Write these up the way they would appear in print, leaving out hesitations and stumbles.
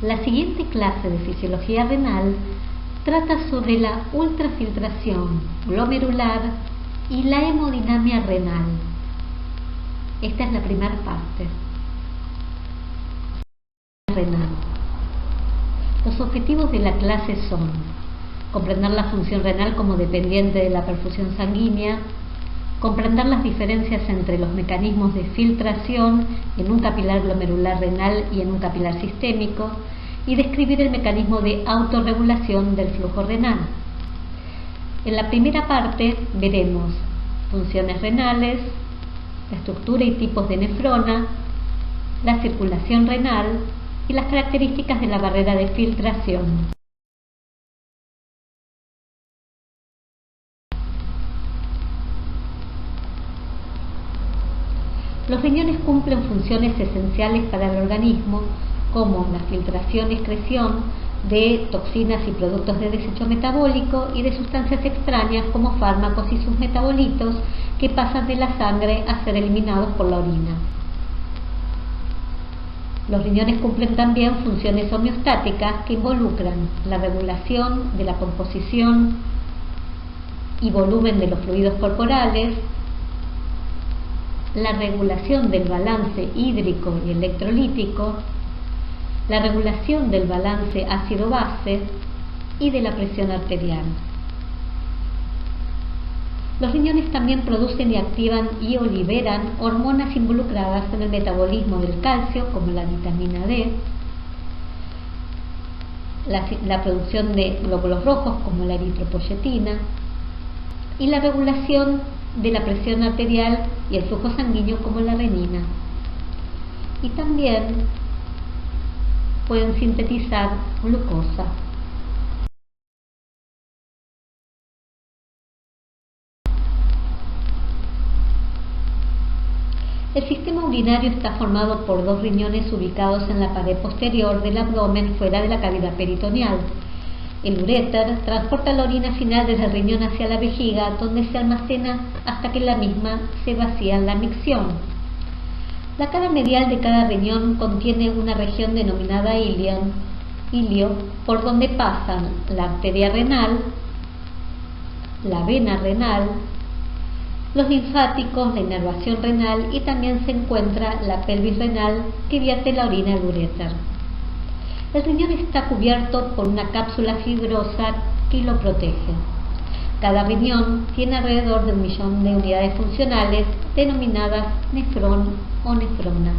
La siguiente clase de fisiología renal trata sobre la ultrafiltración glomerular y la hemodinamia renal. Esta es la primera parte. Renal. Los objetivos de la clase son comprender la función renal como dependiente de la perfusión sanguínea, comprender las diferencias entre los mecanismos de filtración en un capilar glomerular renal y en un capilar sistémico, y describir el mecanismo de autorregulación del flujo renal. En la primera parte veremos funciones renales, la estructura y tipos de nefrona, la circulación renal y las características de la barrera de filtración. Los riñones cumplen funciones esenciales para el organismo, como la filtración y excreción de toxinas y productos de desecho metabólico y de sustancias extrañas como fármacos y sus metabolitos que pasan de la sangre a ser eliminados por la orina. Los riñones cumplen también funciones homeostáticas que involucran la regulación de la composición y volumen de los fluidos corporales, la regulación del balance hídrico y electrolítico, la regulación del balance ácido-base y de la presión arterial. Los riñones también producen y activan y o liberan hormonas involucradas en el metabolismo del calcio, como la vitamina D, la producción de glóbulos rojos, como la eritropoyetina, y la regulación de la presión arterial y el flujo sanguíneo, como la renina. Y también pueden sintetizar glucosa. El sistema urinario está formado por dos riñones ubicados en la pared posterior del abdomen, fuera de la cavidad peritoneal. El uréter transporta la orina final desde el riñón hacia la vejiga, donde se almacena hasta que la misma se vacía en la micción. La cara medial de cada riñón contiene una región denominada ilio, por donde pasan la arteria renal, la vena renal, los linfáticos, la inervación renal, y también se encuentra la pelvis renal que vierte la orina al uréter. El riñón está cubierto por una cápsula fibrosa que lo protege. Cada riñón tiene alrededor de 1 millón de unidades funcionales denominadas nefrón o nefrona.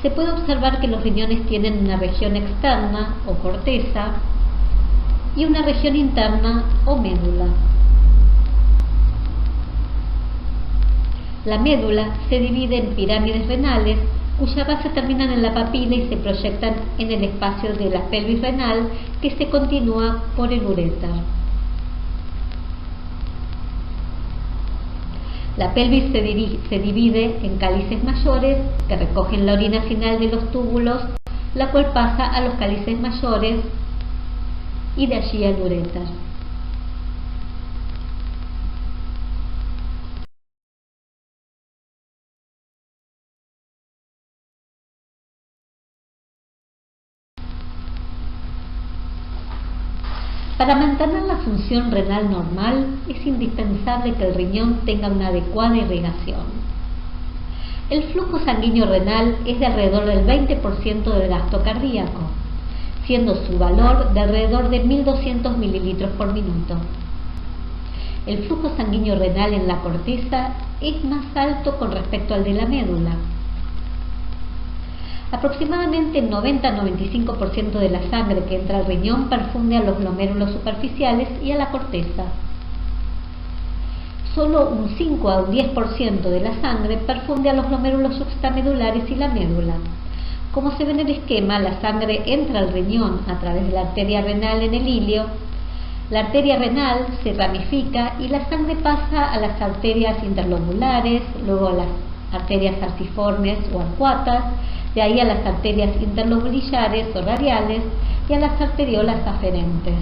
Se puede observar que los riñones tienen una región externa o corteza y una región interna o médula. La médula se divide en pirámides renales, cuya base terminan en la papila y se proyectan en el espacio de la pelvis renal, que se continúa por el uréter. La pelvis se divide en cálices mayores que recogen la orina final de los túbulos, la cual pasa a los cálices mayores y de allí al uréter. Para mantener la función renal normal es indispensable que el riñón tenga una adecuada irrigación. El flujo sanguíneo renal es de alrededor del 20% del gasto cardíaco, siendo su valor de alrededor de 1.200 mililitros por minuto. El flujo sanguíneo renal en la corteza es más alto con respecto al de la médula. Aproximadamente el 90-95% de la sangre que entra al riñón perfunde a los glomérulos superficiales y a la corteza. Solo un 5 a un 10% de la sangre perfunde a los glomérulos suxtamedulares y la médula. Como se ve en el esquema, la sangre entra al riñón a través de la arteria renal en el ilio. La arteria renal se ramifica y la sangre pasa a las arterias interlobulares, luego a las arterias arciformes o arcuatas, de ahí a las arterias interlobulillares o radiales y a las arteriolas aferentes.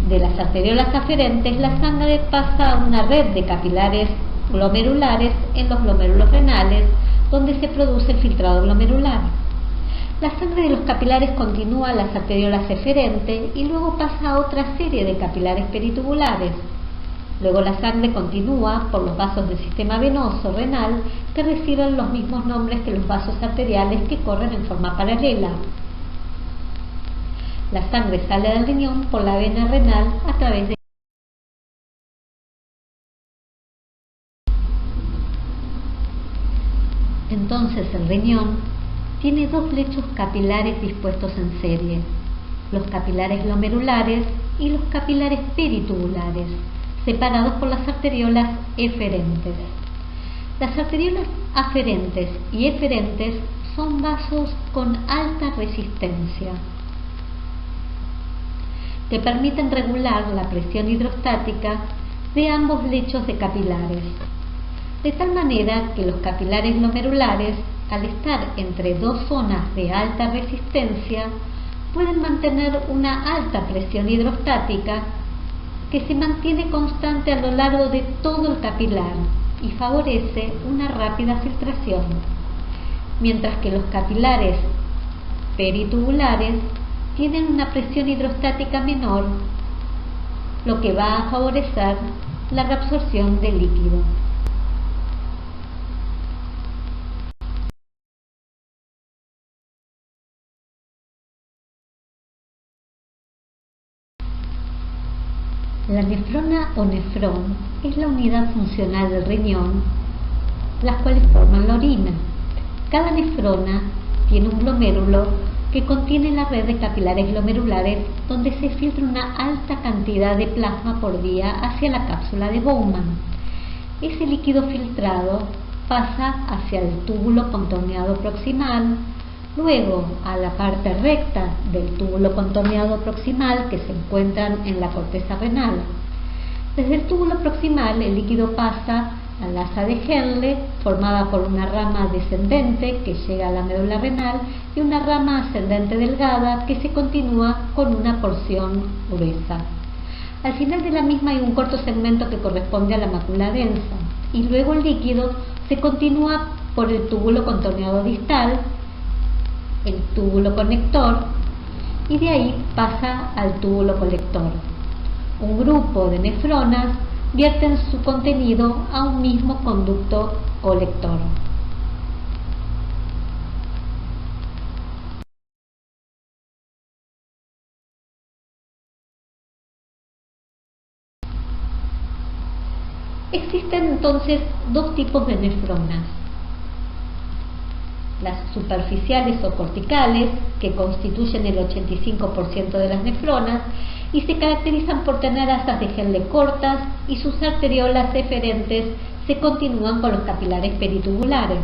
De las arteriolas aferentes, la sangre pasa a una red de capilares glomerulares en los glomérulos renales, donde se produce el filtrado glomerular. La sangre sangre de los capilares continúa a las arteriolas eferentes y luego pasa a otra serie de capilares peritubulares. Luego la sangre continúa por los vasos del sistema venoso renal que reciben los mismos nombres que los vasos arteriales que corren en forma paralela. La sangre sale del riñón por la vena renal a través de Entonces el riñón tiene dos lechos capilares dispuestos en serie, los capilares glomerulares y los capilares peritubulares, separados por las arteriolas eferentes. Las arteriolas aferentes y eferentes son vasos con alta resistencia que permiten regular la presión hidrostática de ambos lechos de capilares, de tal manera que los capilares glomerulares, al estar entre dos zonas de alta resistencia, pueden mantener una alta presión hidrostática que se mantiene constante a lo largo de todo el capilar y favorece una rápida filtración, mientras que los capilares peritubulares tienen una presión hidrostática menor, lo que va a favorecer la reabsorción del líquido. La nefrona o nefrón es la unidad funcional del riñón, las cuales forman la orina. Cada nefrona tiene un glomérulo que contiene la red de capilares glomerulares donde se filtra una alta cantidad de plasma por día hacia la cápsula de Bowman. Ese líquido filtrado pasa hacia el túbulo contorneado proximal, luego a la parte recta del túbulo contorneado proximal que se encuentran en la corteza renal. Desde el túbulo proximal el líquido pasa al asa de Henle, formada por una rama descendente que llega a la médula renal y una rama ascendente delgada que se continúa con una porción gruesa. Al final de la misma hay un corto segmento que corresponde a la mácula densa y luego el líquido se continúa por el túbulo contorneado distal, el túbulo conector, y de ahí pasa al túbulo colector. Un grupo de nefronas vierten su contenido a un mismo conducto colector. Existen entonces dos tipos de nefronas: las superficiales o corticales, que constituyen el 85% de las nefronas y se caracterizan por tener asas de Henle cortas y sus arteriolas eferentes se continúan con los capilares peritubulares.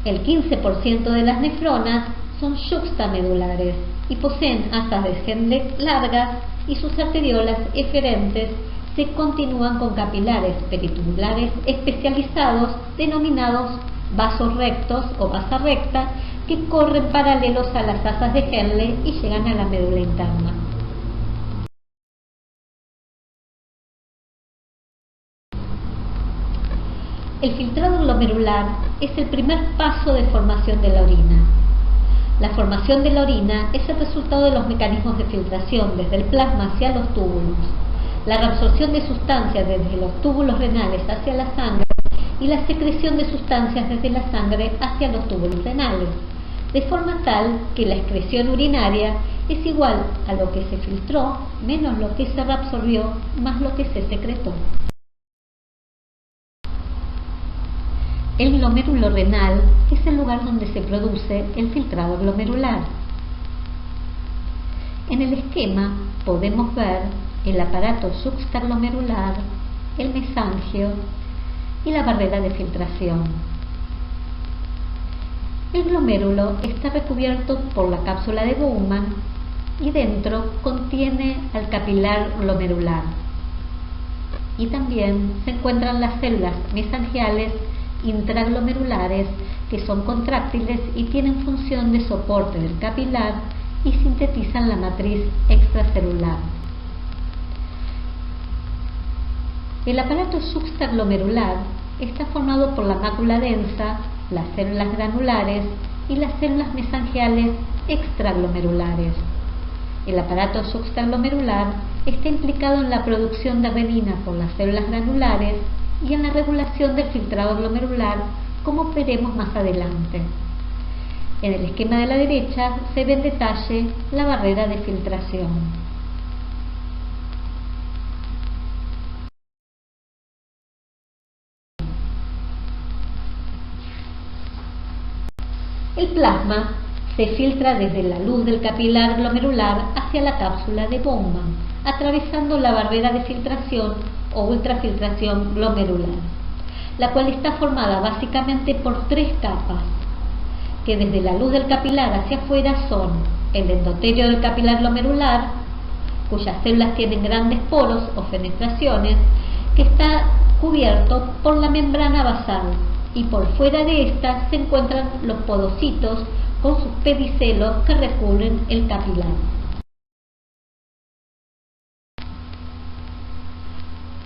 El 15% de las nefronas son yuxtamedulares y poseen asas de Henle largas y sus arteriolas eferentes se continúan con capilares peritubulares especializados denominados vasos rectos o vasa recta que corren paralelos a las asas de Henle y llegan a la médula interna. El filtrado glomerular es el primer paso de formación de la orina. La formación de la orina es el resultado de los mecanismos de filtración desde el plasma hacia los túbulos, la reabsorción de sustancias desde los túbulos renales hacia la sangre y la secreción de sustancias desde la sangre hacia los túbulos renales, de forma tal que la excreción urinaria es igual a lo que se filtró menos lo que se reabsorbió más lo que se secretó. El glomérulo renal es el lugar donde se produce el filtrado glomerular. En el esquema podemos ver el aparato yuxtaglomerular, el mesangio y la barrera de filtración. El glomérulo está recubierto por la cápsula de Bowman y dentro contiene al capilar glomerular. Y también se encuentran las células mesangiales intraglomerulares que son contráctiles y tienen función de soporte del capilar y sintetizan la matriz extracelular. El aparato yuxtaglomerular está formado por la mácula densa, las células granulares y las células mesangiales extraglomerulares. El aparato supraglomerular está implicado en la producción de renina por las células granulares y en la regulación del filtrado glomerular, como veremos más adelante. En el esquema de la derecha se ve en detalle la barrera de filtración. El plasma se filtra desde la luz del capilar glomerular hacia la cápsula de Bowman, atravesando la barrera de filtración o ultrafiltración glomerular, la cual está formada básicamente por tres capas, que desde la luz del capilar hacia afuera son el endotelio del capilar glomerular, cuyas células tienen grandes poros o fenestraciones, que está cubierto por la membrana basal, y por fuera de esta se encuentran los podocitos con sus pedicelos que recubren el capilar.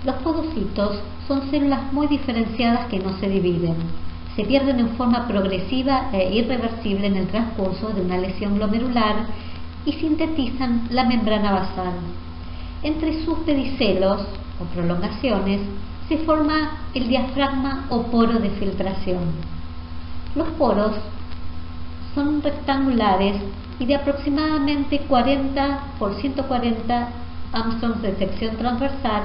Los podocitos son células muy diferenciadas que no se dividen. Se pierden en forma progresiva e irreversible en el transcurso de una lesión glomerular y sintetizan la membrana basal. Entre sus pedicelos o prolongaciones se forma el diafragma o poro de filtración. Los poros son rectangulares y de aproximadamente 40 por 140 Armstrongs de sección transversal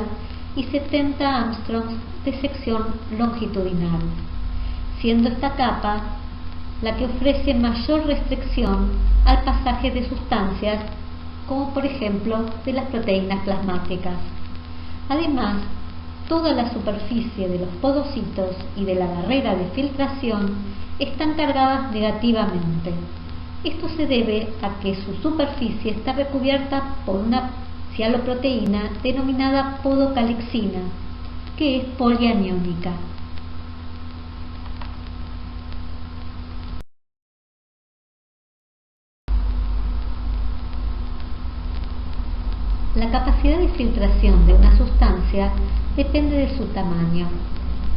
y 70 Armstrongs de sección longitudinal, siendo esta capa la que ofrece mayor restricción al pasaje de sustancias como por ejemplo de las proteínas plasmáticas. Además, toda la superficie de los podocitos y de la barrera de filtración están cargadas negativamente. Esto se debe a que su superficie está recubierta por una cialoproteína denominada podocalixina, que es polianiónica. La capacidad de filtración de una sustancia depende de su tamaño.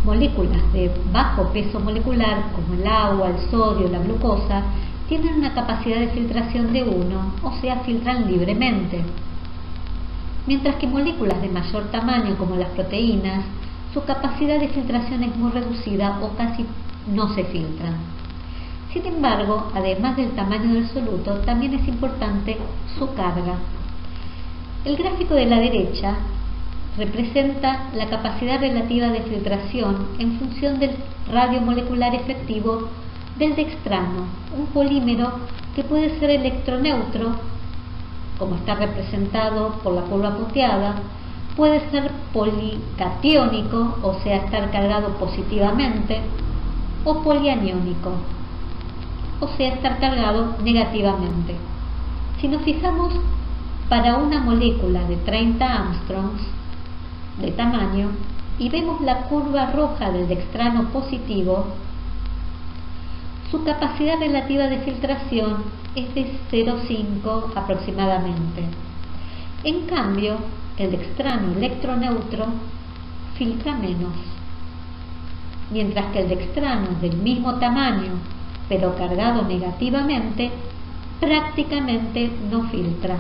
Moléculas de bajo peso molecular, como el agua, el sodio, la glucosa, tienen una capacidad de filtración de 1, o sea, filtran libremente. Mientras que moléculas de mayor tamaño, como las proteínas, su capacidad de filtración es muy reducida o casi no se filtran. Sin embargo, además del tamaño del soluto, también es importante su carga. El gráfico de la derecha representa la capacidad relativa de filtración en función del radio molecular efectivo del dextrano, un polímero que puede ser electroneutro, como está representado por la curva punteada, puede ser policatiónico, o sea, estar cargado positivamente, o polianiónico, o sea, estar cargado negativamente. Si nos fijamos para una molécula de 30 Armstrongs de tamaño y vemos la curva roja del dextrano positivo, su capacidad relativa de filtración es de 0,5 aproximadamente. En cambio, el dextrano electroneutro filtra menos, mientras que el dextrano del mismo tamaño, pero cargado negativamente, prácticamente no filtra.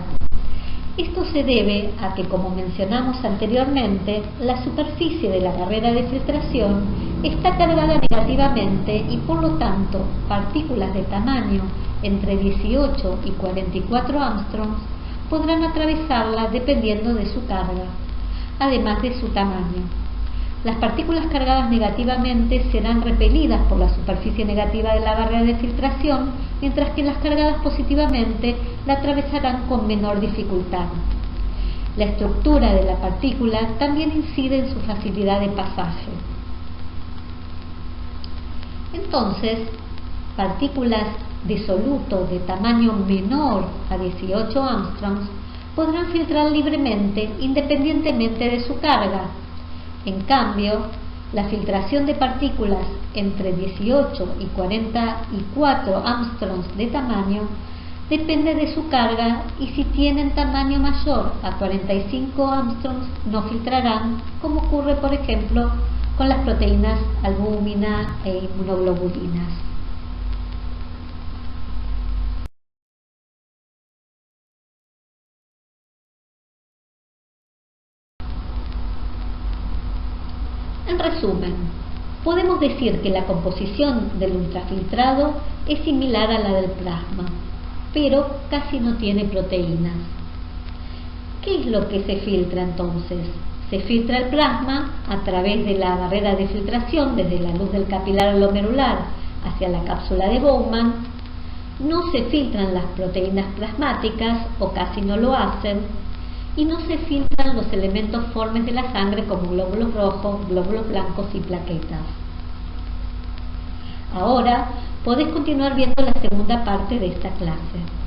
Esto se debe a que, como mencionamos anteriormente, la superficie de la barrera de filtración está cargada negativamente y por lo tanto partículas de tamaño entre 18 y 44 Armstrongs podrán atravesarla dependiendo de su carga, además de su tamaño. Las partículas cargadas negativamente serán repelidas por la superficie negativa de la barrera de filtración, mientras que las cargadas positivamente la atravesarán con menor dificultad. La estructura de la partícula también incide en su facilidad de pasaje. Entonces, partículas de soluto de tamaño menor a 18 Armstrongs podrán filtrar libremente independientemente de su carga. En cambio, la filtración de partículas entre 18 y 44 Armstrongs de tamaño depende de su carga y si tienen tamaño mayor a 45 Armstrongs no filtrarán, como ocurre por ejemplo con las proteínas albúmina e inmunoglobulinas. En resumen, podemos decir que la composición del ultrafiltrado es similar a la del plasma, pero casi no tiene proteínas. ¿Qué es lo que se filtra entonces? Se filtra el plasma a través de la barrera de filtración desde la luz del capilar glomerular hacia la cápsula de Bowman. No se filtran las proteínas plasmáticas o casi no lo hacen, y no se filtran los elementos formes de la sangre como glóbulos rojos, glóbulos blancos y plaquetas. Ahora podés continuar viendo la segunda parte de esta clase.